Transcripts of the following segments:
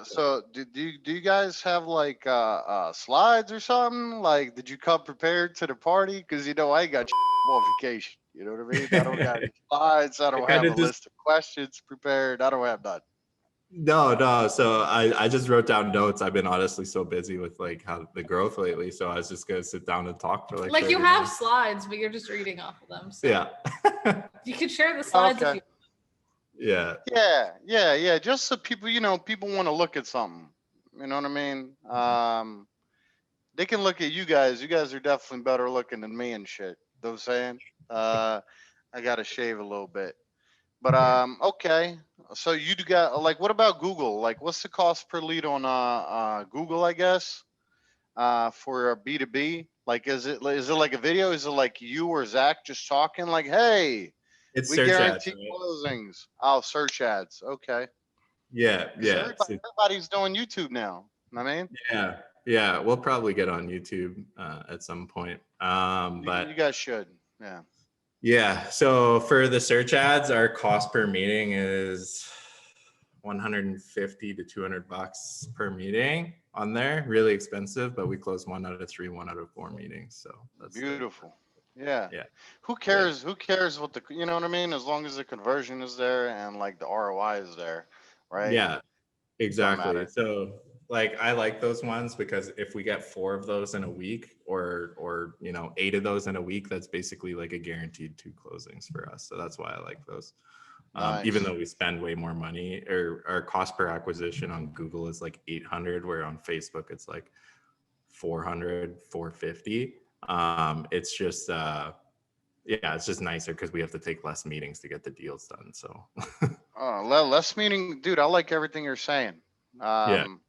So do you guys have like slides or something? Like, did you come prepared to the party? Because I ain't got on vacation. You know what I mean? I don't got any slides. I I don't kind have of a just list of questions prepared. I don't have none. no. So I just wrote down notes. I've been honestly so busy with like how the growth lately. So I was just gonna sit down and talk for like Like, 30 you have minutes. slides, but you're just reading off of them. So Yeah. you could share the Oh, slides if okay. you. Yeah. Yeah. Just so people, people want to look at something. You know what I mean? They can look at you guys. You guys are definitely better looking than me and shit. Know what I'm saying? Uh, I gotta shave a little bit. But okay. So you got like, what about Google? Like, what's the cost per lead on Google? I guess for a B2B. Like, is it like a video? Is it like you or Zach just talking? Like, hey, It's we search ads, guarantee right? closings. Oh, search ads. Okay. Yeah, Because yeah. So, everybody's doing YouTube now. I mean, yeah, yeah. We'll probably get on YouTube at some point. you But guys should. Yeah. yeah, so for the search ads, our cost per meeting is 150 to 200 bucks per meeting on there. Really expensive, but we close 1 out of 3, 1 out of 4 meetings. So that's Beautiful. Yeah. yeah, Who yeah, cares? Who cares what you know what I mean? As long as the conversion is there and like the ROI is there, right? yeah, Don't exactly. matter. So like I like those ones because if we get 4 of those in a week or 8 of those in a week, that's basically like a guaranteed 2 closings for us. So that's why I like those. Even Nice. though we spend way more money, or our cost per acquisition on Google is like 800, where on Facebook it's like 400, 450. It's just yeah, it's just nicer because we have to take less meetings to get the deals done. So Less meeting, dude. I like everything you're saying. yeah, Um,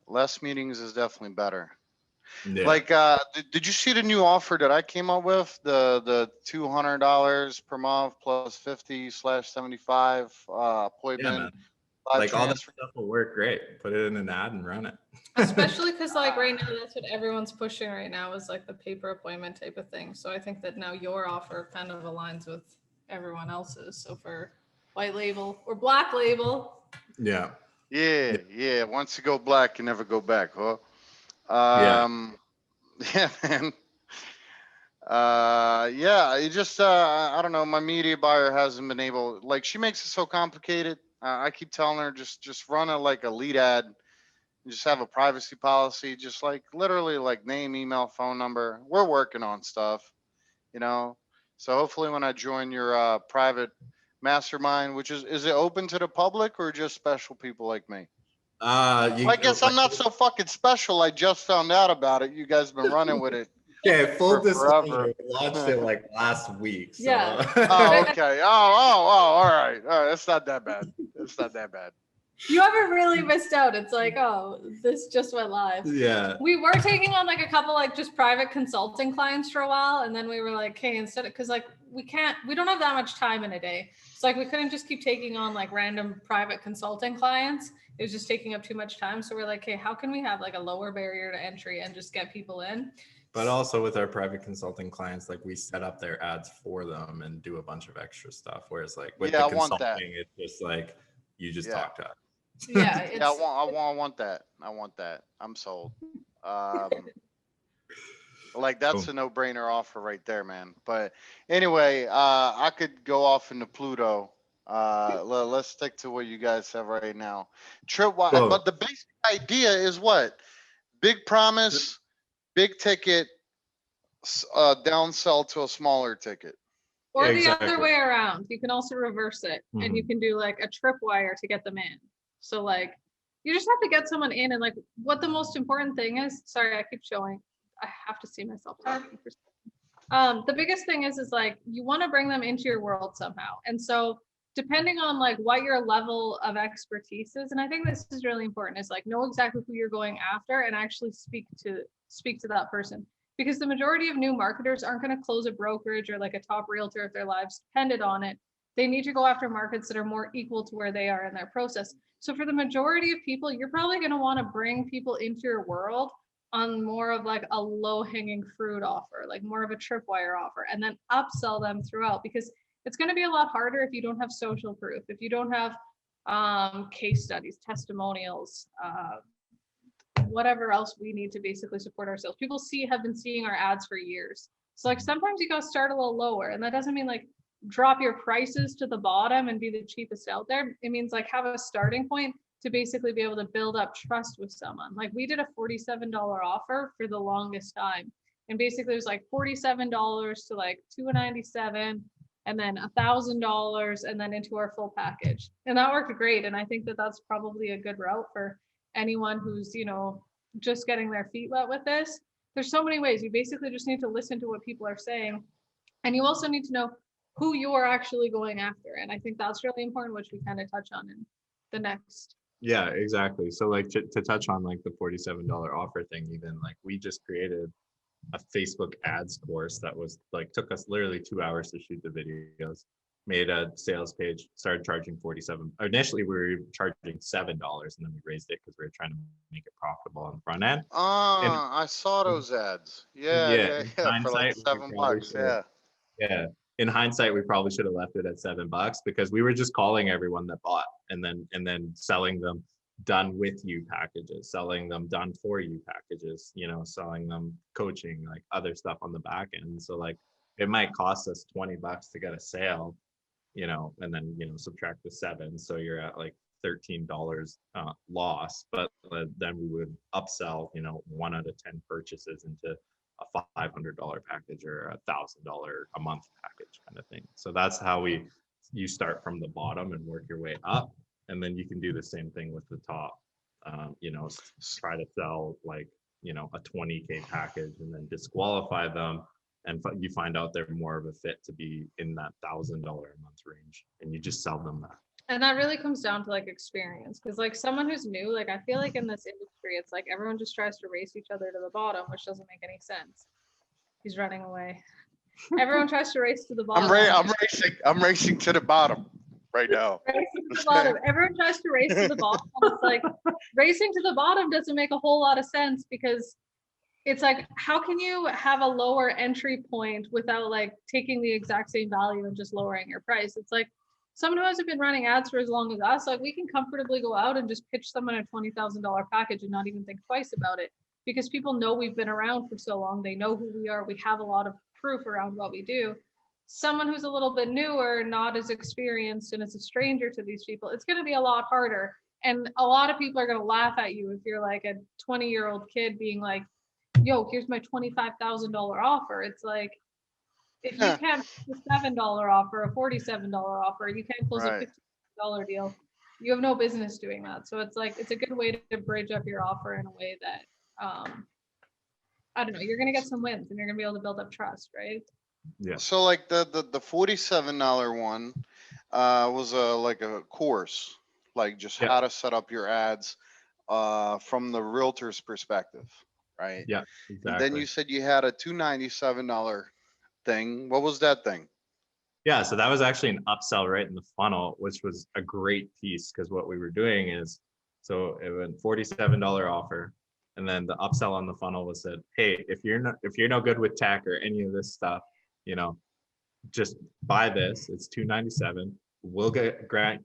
Less meetings is definitely better. yeah, Like, did you see the new offer that I came up with? The $200 per month plus 50/75 yeah, appointment man. live Like all that transfer. stuff will work great. Put it in an ad and run it. Especially because, like, right now, that's what everyone's pushing right now is like the paper appointment type of thing. So I think that now your offer kind of aligns with everyone else's. So for white label or black label, Yeah, Yeah. Once you go black, you never go back, huh? yeah, Yeah, man. Yeah, it just I don't know. My media buyer hasn't been able. Like, she makes it so complicated. I keep telling her just run a like a lead ad, and just have a privacy policy, just like literally like name, email, phone number. We're working on stuff, you know. So hopefully, when I join your private mastermind, which is it open to the public or just special people like me? Well, I you guess I'm not so fucking special. I just found out about it. You guys been running with it okay, full for disclosure, forever. we launched it like last week. So yeah. Oh, But okay. Oh, all right. All right. It's not that bad. It's not that bad. you haven't really missed out. It's like, oh, this just went live. yeah, We were taking on like a couple like just private consulting clients for a while, and then we were like, hey, instead of, because like we don't have that much time in a day, so like we couldn't just keep taking on like random private consulting clients. It was just taking up too much time. So we're like, hey, how can we have like a lower barrier to entry and just get people in? but also with our private consulting clients, like we set up their ads for them and do a bunch of extra stuff. Whereas like with Yeah, the I want that. consulting, it's just like you just Yeah. talk to us. Yeah, Yeah, it's I want that. I want that. I'm sold. Um, like that's Boom. a no-brainer offer right there, man. But anyway, I could go off into Pluto. Let's stick to what you guys have right now. Cool. But the basic idea is what? Big promise, big ticket, downsell to a smaller ticket. or the other Exactly. way around. You can also reverse it, and you Mhm. can do like a tripwire to get them in. So like you just have to get someone in, and like what the most important thing is. Sorry, I keep showing. I have to see myself talking for. The biggest thing is like you want to bring them into your world somehow, and so depending on like what your level of expertise is, and I think this is really important, is like know exactly who you're going after and actually speak to that person, because the majority of new marketers aren't going to close a brokerage or like a top realtor if their lives depended on it. They need to go after markets that are more equal to where they are in their process. So for the majority of people, you're probably going to want to bring people into your world on more of like a low hanging fruit offer, like more of a tripwire offer, and then upsell them throughout, because it's going to be a lot harder if you don't have social proof, if you don't have case studies, testimonials, whatever else we need to basically support ourselves. People have been seeing our ads for years. So like sometimes you gotta start a little lower, and that doesn't mean like drop your prices to the bottom and be the cheapest out there. It means like have a starting point to basically be able to build up trust with someone. Like we did a $47 offer for the longest time. And basically it was like $47 to like $297 and then $1,000 and then into our full package. And that worked great. And I think that that's probably a good route for anyone who's, you know, just getting their feet wet with this. There's so many ways. You basically just need to listen to what people are saying. And you also need to know who you are actually going after. And I think that's really important, which we kind of touch on in the next. Yeah, exactly. So like to touch on like the $47 offer thing, even like we just created a Facebook ads course that was like took us literally 2 hours to shoot the videos, made a sales page, started charging 47. Initially we were charging $7 and then we raised it because we were trying to make it profitable on the front end. I saw those ads. Yeah, in for like hindsight, we $7. probably should've- yeah. In hindsight, we probably should have left it at $7 because we were just calling everyone that bought and then selling them done with you packages, selling them done for you packages, you know, selling them coaching, like other stuff on the back end. So like it might cost us $20 to get a sale, you know, and then, you know, subtract the 7. So you're at like $13 loss, but then we would upsell, you know, 1 out of 10 purchases into a $500 package or $1,000 a month package kind of thing. So that's how you start from the bottom and work your way up. And then you can do the same thing with the top, you know, try to sell like, you know, a 20K package and then disqualify them. And you find out they're more of a fit to be in that $1,000 a month range. And you just sell them that. And that really comes down to like experience. Cause like someone who's new, like I feel like in this industry, it's like everyone just tries to race each other to the bottom, which doesn't make any sense. He's running away. Everyone tries to race to the bottom. I'm racing to the bottom right now. Racing to the bottom. Everyone tries to race to the bottom. It's like racing to the bottom doesn't make a whole lot of sense because it's like, how can you have a lower entry point without like taking the exact same value and just lowering your price? It's like someone who hasn't been running ads for as long as us, like we can comfortably go out and just pitch someone a $20,000 package and not even think twice about it because people know we've been around for so long. They know who we are. We have a lot of proof around what we do. Someone who's a little bit newer, not as experienced, and is a stranger to these people, it's going to be a lot harder. And a lot of people are going to laugh at you if you're like a 20-year-old kid being like, yo, here's my $25,000 offer. It's like, if you can't close a $7 offer, a $47 offer, you can't close a $50 deal, you have no business doing that. So it's like, it's a good way to bridge up your offer in a way that, I don't know, you're going to get some wins and you're going to be able to build up trust, right? Yeah. So like the $47 one was like a course, like just how to set up your ads from the realtor's perspective, right? Yeah, exactly. And then you said you had a $297 thing. What was that thing? Yeah, so that was actually an upsell right in the funnel, which was a great piece because what we were doing is, so it went $47 offer, and then the upsell on the funnel was said, hey, if you're no good with tech or any of this stuff, you know, just buy this. It's $297. We'll grant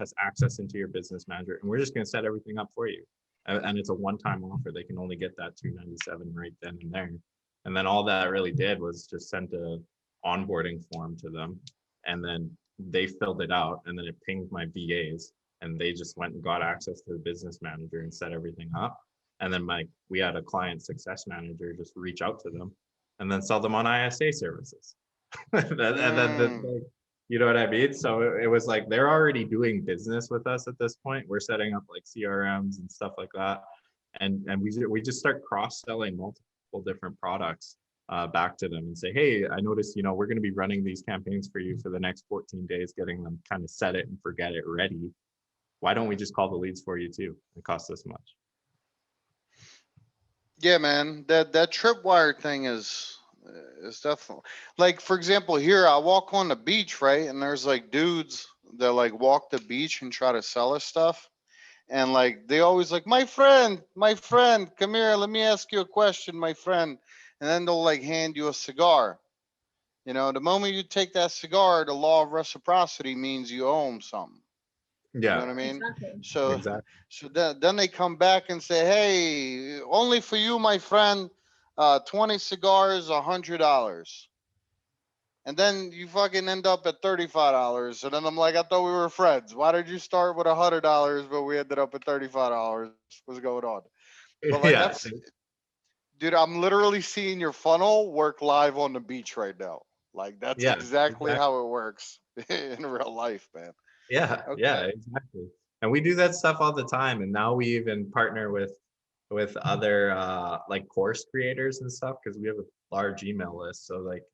us access into your business manager, and we're just going to set everything up for you. And it's a one-time offer. They can only get that $297 right then and there. And then all that really did was just sent a onboarding form to them, and then they filled it out, and then it pinged my VAs, and they just went and got access to the business manager and set everything up. And then we had a client success manager just reach out to them and then sell them on ISA services. And then, you know what I mean? So it was like they're already doing business with us at this point. We're setting up like CRMs and stuff like that, and we just start cross-selling multiple different products back to them and say, hey, I noticed, you know, we're going to be running these campaigns for you for the next 14 days, getting them kind of set it and forget it ready. Why don't we just call the leads for you too? It costs this much. Yeah, man, that tripwire thing is definitely, like, for example, here I walk on the beach, right? And there's like dudes that like walk the beach and try to sell us stuff. And like, they always like, my friend, come here. Let me ask you a question, my friend. And then they'll like hand you a cigar. You know, the moment you take that cigar, the law of reciprocity means you owe them something. You know Yeah, what I mean? Exactly. So exactly. then they come back and say, hey, only for you, my friend, 20 cigars, $100. And then you fucking end up at $35. And then I'm like, I thought we were friends. Why did you start with $100, but we ended up at $35? What's going on? But like Yeah, that's, dude, I'm literally seeing your funnel work live on the beach right now. Like that's yeah, exactly exactly. how it works in real life, man. Yeah, Okay. exactly. And we do that stuff all the time. And now we even partner with other like course creators and stuff because we have a large email list. So like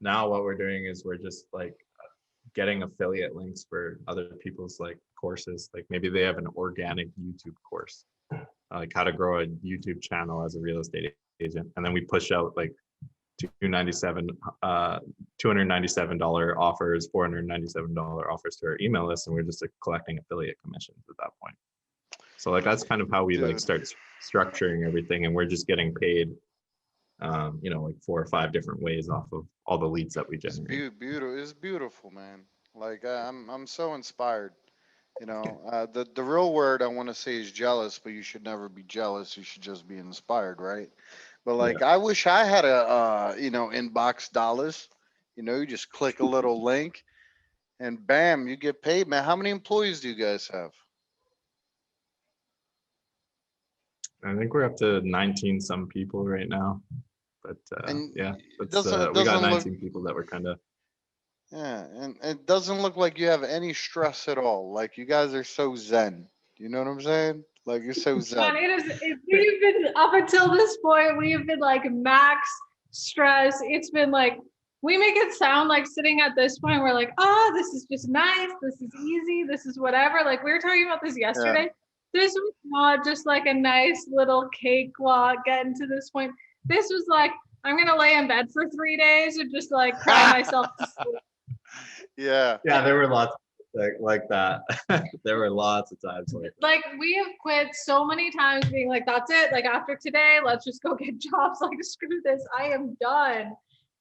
now what we're doing is we're just like getting affiliate links for other people's like courses. Like maybe they have an organic YouTube course, like how to grow a YouTube channel as a real estate agent. And then we push out like 297 $297 offers, $497 offers to our email list, and we're just like, collecting affiliate commissions at that point. So like that's kind of how we like Dude, start structuring everything, and we're just getting paid like 4 or 5 different ways off of all the leads that we it's generate. beautiful. It's beautiful, man. Like I'm so inspired. The real word I want to say is jealous, but you should never be jealous. You should just be inspired, right? But Yeah. like, I wish I had a, inbox dollars. You just click a little link and bam, you get paid, man. How many employees do you guys have? I think we're up to 19 some people right now. But And yeah, it that's doesn't, it we got doesn't look, 19 people that we're kind of. yeah, and it doesn't look like you have any stress at all. Like you guys are so zen. You know what I'm saying? Like you're so Man, zen. we've been up until this point, we've been like max stress. It's been like, we make it sound like sitting at this point, we're like, oh, this is just nice. This is easy. This is whatever. Like we were talking about this Yeah. yesterday. This was not just like a nice little cakewalk getting to this point. This was like, I'm going to lay in bed for 3 days and just like cry myself to sleep. Yeah. Yeah, there were lots like that. There were lots of times like that. Like we have quit so many times being like, that's it. Like after today, let's just go get jobs. Like screw this. I am done.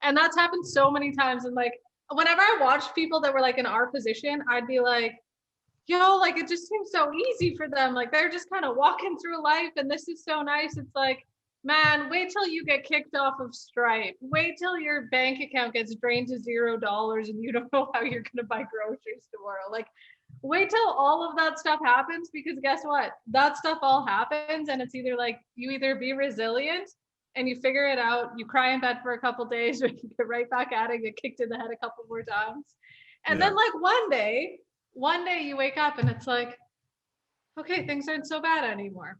And that's happened so many times. And like whenever I watched people that were like in our position, I'd be like, yo, like it just seems so easy for them. Like they're just kind of walking through life and this is so nice. It's like, man, wait till you get kicked off of Stripe. Wait till your bank account gets drained to $0 and you don't know how you're gonna buy groceries tomorrow. Like wait till all of that stuff happens, because guess what? That stuff all happens and it's either like you either be resilient and you figure it out, you cry in bed for a couple days, or you get right back at it, get kicked in the head a couple more times. And Yeah. then like one day you wake up and it's like, okay, things aren't so bad anymore.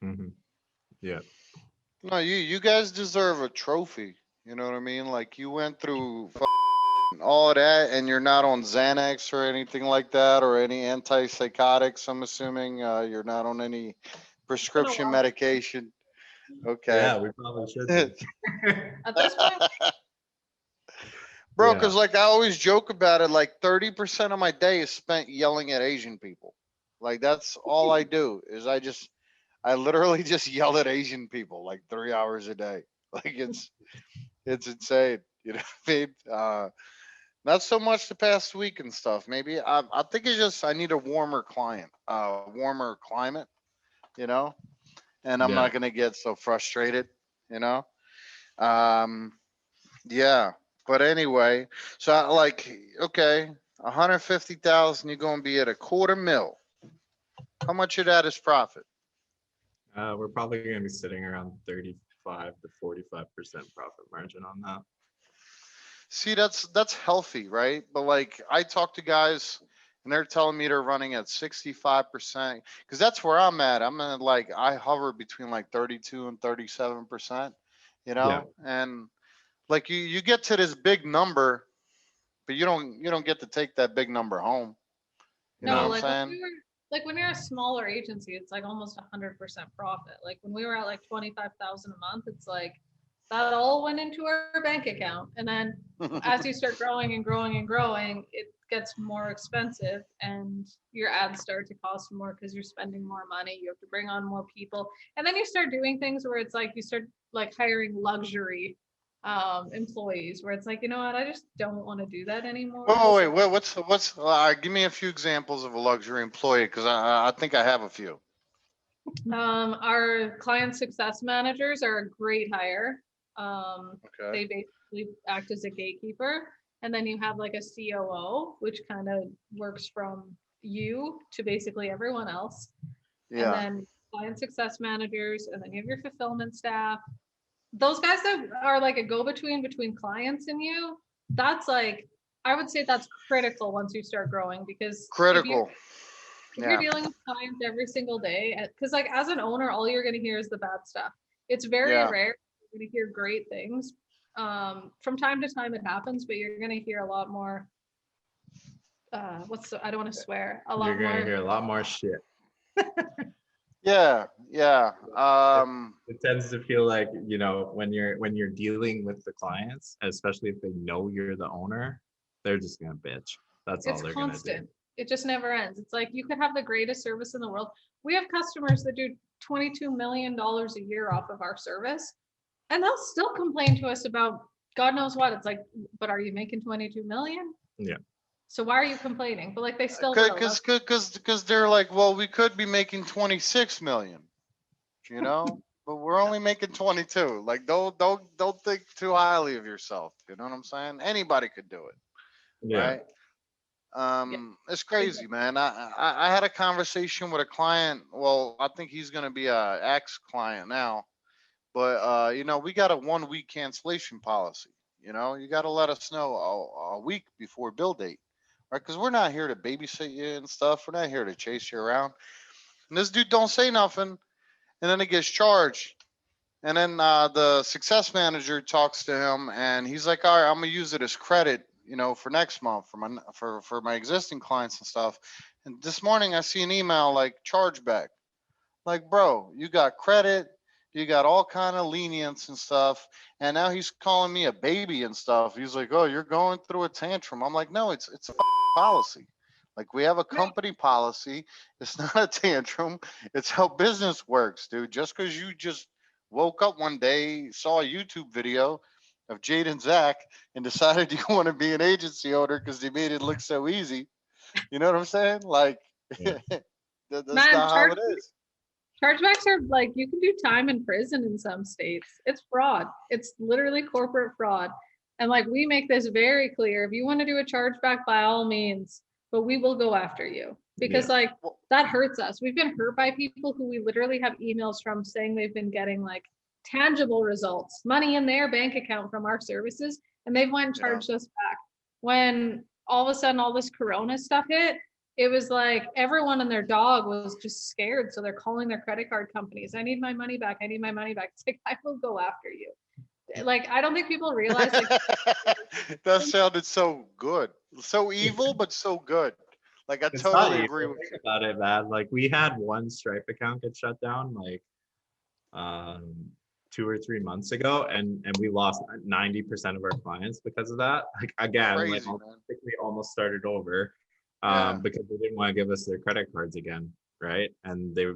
Hmm. Yeah. No, you guys deserve a trophy. You know what I mean? Like you went through all of that, and you're not on Xanax or anything like that, or any antipsychotics. I'm assuming you're not on any It's been a prescription while. medication. Okay. Yeah, we probably should be. At this point, Bro, Yeah. because like I always joke about it, like 30% of my day is spent yelling at Asian people. Like that's all I do is I literally just yell at Asian people like 3 hours a day. Like it's insane. You know what I mean? Not so much the past week and stuff. Maybe I think it's just I need a warmer warmer climate, you know, and I'm Yeah. not gonna get so frustrated, you know. Um, yeah, but anyway, so like, okay, 150,000, you're gonna be at a quarter mil. How much of that is profit? We're probably going to be sitting around 35 to 45% profit margin on that. See, that's healthy, right? But like I talk to guys and they're telling me they're running at 65%, because that's where I'm at. I'm at like I hover between like 32 and 37%, you Yeah. know? And like you get to this big number, but you don't get to take that big number home. You know what no, I'm No. like when saying? we were like when you're a smaller agency, it's like almost 100% profit. Like when we were at like 25,000 a month, it's like that all went into our bank account. And then as you start growing and growing and growing, it gets more expensive and your ads start to cost more because you're spending more money. You have to bring on more people. And then you start doing things where it's like you start like hiring luxury employees where it's like, you know what, I just don't want to do that anymore. Oh, So, wait, what's give me a few examples of a luxury employee, because I think I have a few. our client success managers are a great hire. Okay. They basically act as a gatekeeper. And then you have like a COO, which kind of works from you to basically everyone else. And Yeah. then client success managers, and then you have your fulfillment staff. Those guys that are like a go-between between clients and you, that's like, I would say that's critical once you start growing, because Critical. if you're Yeah. dealing with clients every single day, because like as an owner, all you're going to hear is the bad stuff. It's very Yeah. rare you're going to hear great things. From time to time it happens, but you're going to hear a lot more. I don't want to swear. A lot You're gonna more. hear a lot more shit. Yeah. Yeah. It tends to feel like, you know, when you're dealing with the clients, especially if they know you're the owner, they're just gonna bitch. That's all It's they're gonna do. constant. It just never ends. It's like you could have the greatest service in the world. We have customers that do $22 million a year off of our service, and they'll still complain to us about God knows what. It's like, but are you making 22 million? Yeah. So why are you complaining? But like they still will. Because they're like, well, we could be making 26 million, you know, but we're only making 22. Like, don't think too highly of yourself. You know what I'm saying? Anybody could do it, Yeah. right? It's crazy, man. I had a conversation with a client. Well, I think he's gonna be a ex-client now, but you know, we got a 1 week cancellation policy. You know, you got to let us know a week before bill date, right? Because we're not here to babysit you and stuff. We're not here to chase you around. And this dude don't say nothing, and then he gets charged. And then the success manager talks to him, and he's like, "All right, I'm gonna use it as credit, you know, for next month for my existing clients and stuff." And this morning, I see an email like chargeback. Like, bro, you got credit, you got all kind of lenience and stuff, and now he's calling me a baby and stuff. He's like, "Oh, you're going through a tantrum." I'm like, "No, it's a policy. Like, we have a company policy. It's not a tantrum. It's how business works, dude. Just because you just woke up one day, saw a YouTube video of Jade and Zach, and decided you want to be an agency owner because they made it look so easy. You know what I'm saying? Like, Yeah. that's Man, not how it is." chargebacks are like, you can do time in prison in some states. It's fraud. It's literally corporate fraud. And like we make this very clear. If you want to do a chargeback, by all means, but we will go after you. Because Yeah. like that hurts us. We've been hurt by people who we literally have emails from saying they've been getting like tangible results, money in their bank account from our services, and they've went and Yeah. charged us back. When all of a sudden all this corona stuff hit, it was like everyone and their dog was just scared. So they're calling their credit card companies. I need my money back. I need my money back. It's like, I will go after you. Like, I don't think people realize like That sounded so good. So evil, but so good. Like, I It's totally not agree evil. with Think you. about it, man. Like we had one Stripe account get shut down like 2 or 3 months ago, and we lost 90% of our clients because of that. Like again, like Crazy, man. we almost started over Yeah. because they didn't want to give us their credit cards again, right? And they're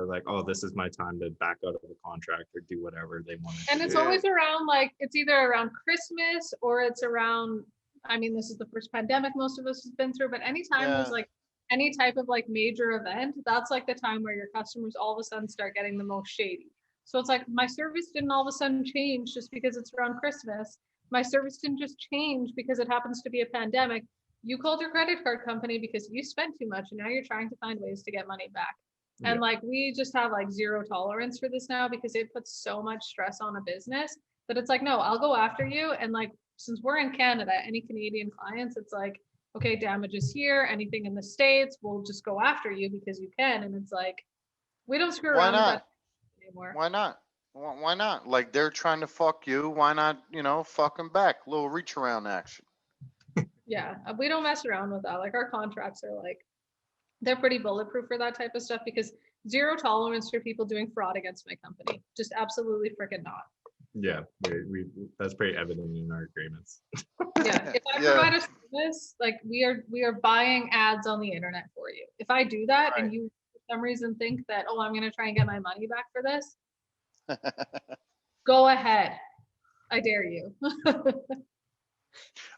like, oh, this is my time to back out of the contract or do whatever they wanted and to it's do. Yeah. always around like it's either around Christmas or it's around, I mean, this is the first pandemic most of us has been through, but anytime there's Yeah. like any type of like major event, that's like the time where your customers all of a sudden start getting the most shady. So it's like my service didn't all of a sudden change just because it's around Christmas. My service didn't just change because it happens to be a pandemic. You called your credit card company because you spent too much and now you're trying to find ways to get money back. And Yeah. like we just have like zero tolerance for this now because it puts so much stress on a business that it's like, no, I'll go after you. And like, since we're in Canada, any Canadian clients, it's like, okay, damages here, anything in the States, we'll just go after you because you can. And it's like, we don't screw Why around with not? that anymore. Why not? Why not? Like, they're trying to fuck you. Why not, you know, fuck them back? Little reach around action. Yeah, we don't mess around with that. Like our contracts are like, they're pretty bulletproof for that type of stuff because zero tolerance for people doing fraud against my company. Just absolutely freaking not. Yeah, we that's pretty evident in our agreements. Yeah, if I Yeah. provide a service, like we are buying ads on the internet for you. If I do that Right. and you for some reason think that, oh, I'm gonna try and get my money back for this, go ahead. I dare you.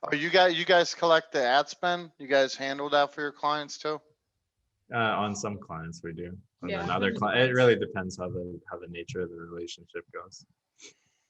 Oh, you guys collect the ad spend? You guys handle that for your clients too? On some clients we do, and Yeah, then other really clients, it depends. really depends how the nature of the relationship goes.